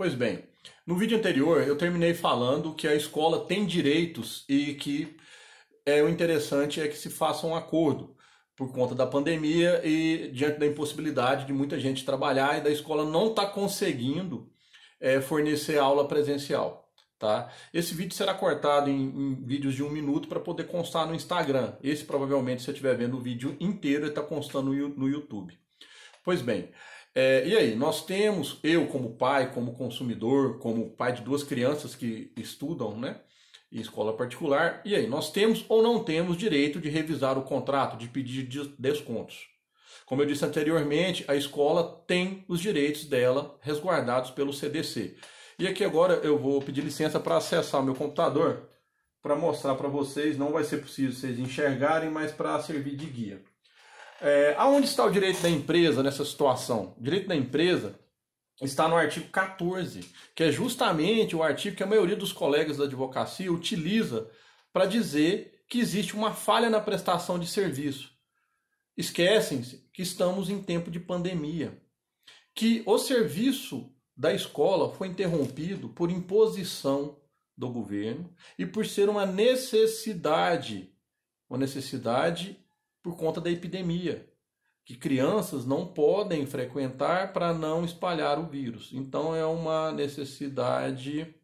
Pois bem, no vídeo anterior eu terminei falando que a escola tem direitos e que o interessante é que se faça um acordo por conta da pandemia e diante da impossibilidade de muita gente trabalhar e da escola não estar conseguindo fornecer aula presencial. Tá? Esse vídeo será cortado em vídeos de 1 minuto para poder constar no Instagram. Esse provavelmente, se você estiver vendo o vídeo inteiro, ele está constando no YouTube. Pois bem, e aí? Nós temos, eu como pai, como consumidor, como pai de 2 crianças que estudam, né, em escola particular, e aí? Nós temos ou não temos direito de revisar o contrato, de pedir descontos? Como eu disse anteriormente, a escola tem os direitos dela resguardados pelo CDC. E aqui agora eu vou pedir licença para acessar o meu computador para mostrar para vocês, não vai ser possível vocês enxergarem, mas para servir de guia. Aonde está o direito da empresa nessa situação? O direito da empresa está no artigo 14, que é justamente o artigo que a maioria dos colegas da advocacia utiliza para dizer que existe uma falha na prestação de serviço. Esquecem-se que estamos em tempo de pandemia, que o serviço da escola foi interrompido por imposição do governo e por ser uma necessidade por conta da epidemia, que crianças não podem frequentar para não espalhar o vírus. Então é uma necessidade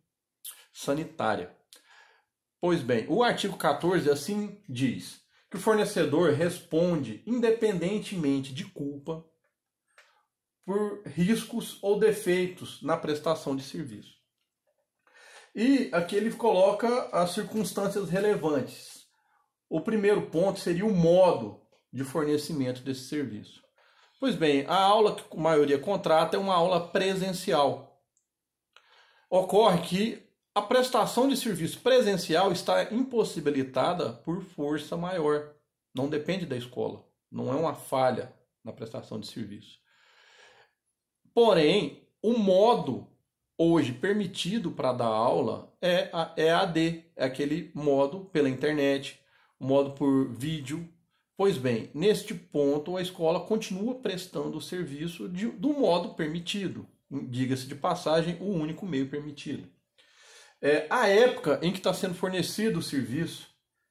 sanitária. Pois bem, o artigo 14 assim diz que o fornecedor responde independentemente de culpa por riscos ou defeitos na prestação de serviço. E aqui ele coloca as circunstâncias relevantes. O primeiro ponto seria o modo de fornecimento desse serviço. Pois bem, a aula que a maioria contrata é uma aula presencial. Ocorre que a prestação de serviço presencial está impossibilitada por força maior. Não depende da escola. Não é uma falha na prestação de serviço. Porém, o modo hoje permitido para dar aula é a EAD, é aquele modo pela internet, o modo por vídeo. Pois bem, neste ponto a escola continua prestando o serviço do modo permitido, diga-se de passagem, o único meio permitido. A época em que está sendo fornecido o serviço,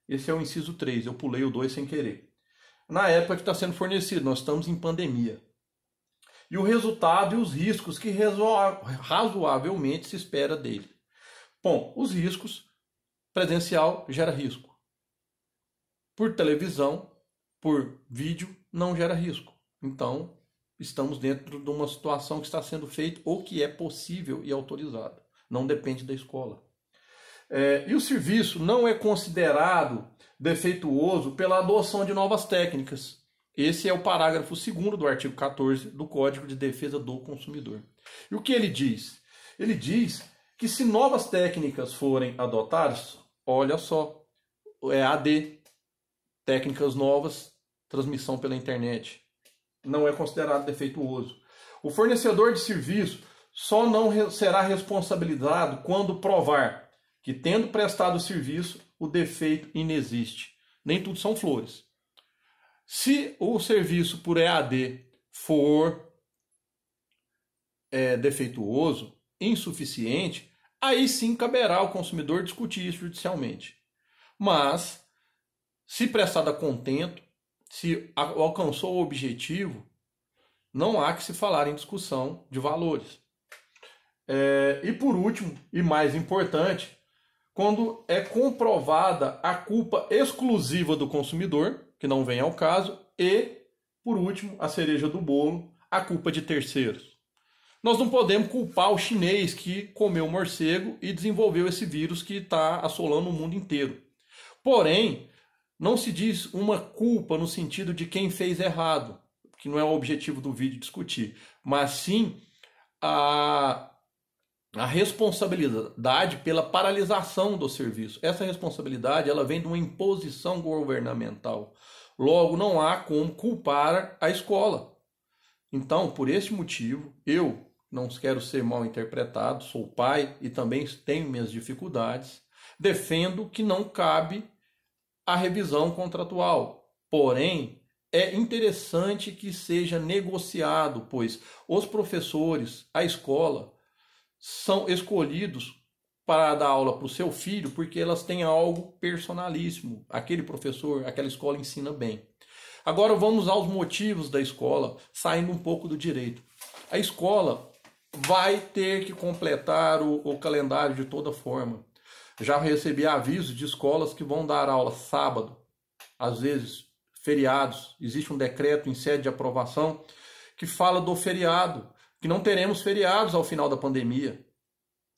esse é o inciso 3, eu pulei o 2 sem querer. Na época que está sendo fornecido, nós estamos em pandemia. E o resultado e os riscos que razoavelmente se espera dele. Bom, os riscos, presencial gera risco. Por televisão, por vídeo, não gera risco. Então, estamos dentro de uma situação que está sendo feita ou que é possível e autorizada. Não depende da escola. E o serviço não é considerado defeituoso pela adoção de novas técnicas. Esse é o parágrafo 2º do artigo 14 do Código de Defesa do Consumidor. E o que ele diz? Ele diz que se novas técnicas forem adotadas, olha só, AD, técnicas novas, transmissão pela internet, não é considerado defeituoso. O fornecedor de serviço só não será responsabilizado quando provar que, tendo prestado o serviço, o defeito inexiste. Nem tudo são flores. Se o serviço por EAD for defeituoso, insuficiente, aí sim caberá ao consumidor discutir isso judicialmente. Mas, se prestado a contento, se alcançou o objetivo, não há que se falar em discussão de valores. E por último, e mais importante, quando é comprovada a culpa exclusiva do consumidor, que não vem ao caso, e, por último, a cereja do bolo, a culpa de terceiros. Nós não podemos culpar o chinês que comeu morcego e desenvolveu esse vírus que está assolando o mundo inteiro. Porém, não se diz uma culpa no sentido de quem fez errado, que não é o objetivo do vídeo discutir, mas sim a responsabilidade pela paralisação do serviço. Essa responsabilidade ela vem de uma imposição governamental. Logo, não há como culpar a escola. Então, por esse motivo, eu não quero ser mal interpretado, sou pai e também tenho minhas dificuldades, defendo que não cabe a revisão contratual. Porém, é interessante que seja negociado, pois os professores, a escola, são escolhidos para dar aula para o seu filho porque elas têm algo personalíssimo. Aquele professor, aquela escola ensina bem. Agora vamos aos motivos da escola, saindo um pouco do direito. A escola vai ter que completar o calendário de toda forma. Já recebi avisos de escolas que vão dar aula sábado, às vezes feriados. Existe um decreto em sede de aprovação que fala do feriado, que não teremos feriados ao final da pandemia.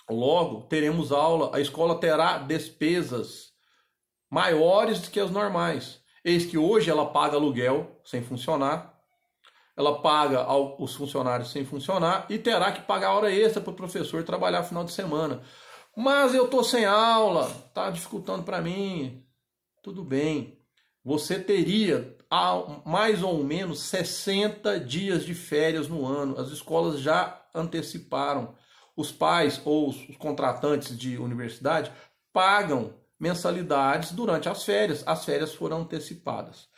Logo, teremos aula, a escola terá despesas maiores do que as normais. Eis que hoje ela paga aluguel sem funcionar, ela paga os funcionários sem funcionar e terá que pagar hora extra para o professor trabalhar final de semana. Mas eu estou sem aula, está dificultando para mim. Tudo bem, você teria mais ou menos 60 dias de férias no ano. As escolas já anteciparam. Os pais ou os contratantes de universidade pagam mensalidades durante as férias foram antecipadas.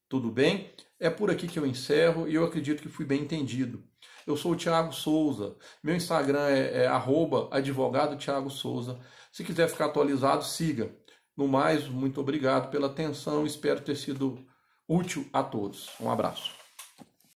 Tudo bem? É por aqui que eu encerro e eu acredito que fui bem entendido. Eu sou o Thiago Souza, meu Instagram é @advogado Thiago Souza. Se quiser ficar atualizado, siga. No mais, muito obrigado pela atenção, espero ter sido útil a todos. Um abraço.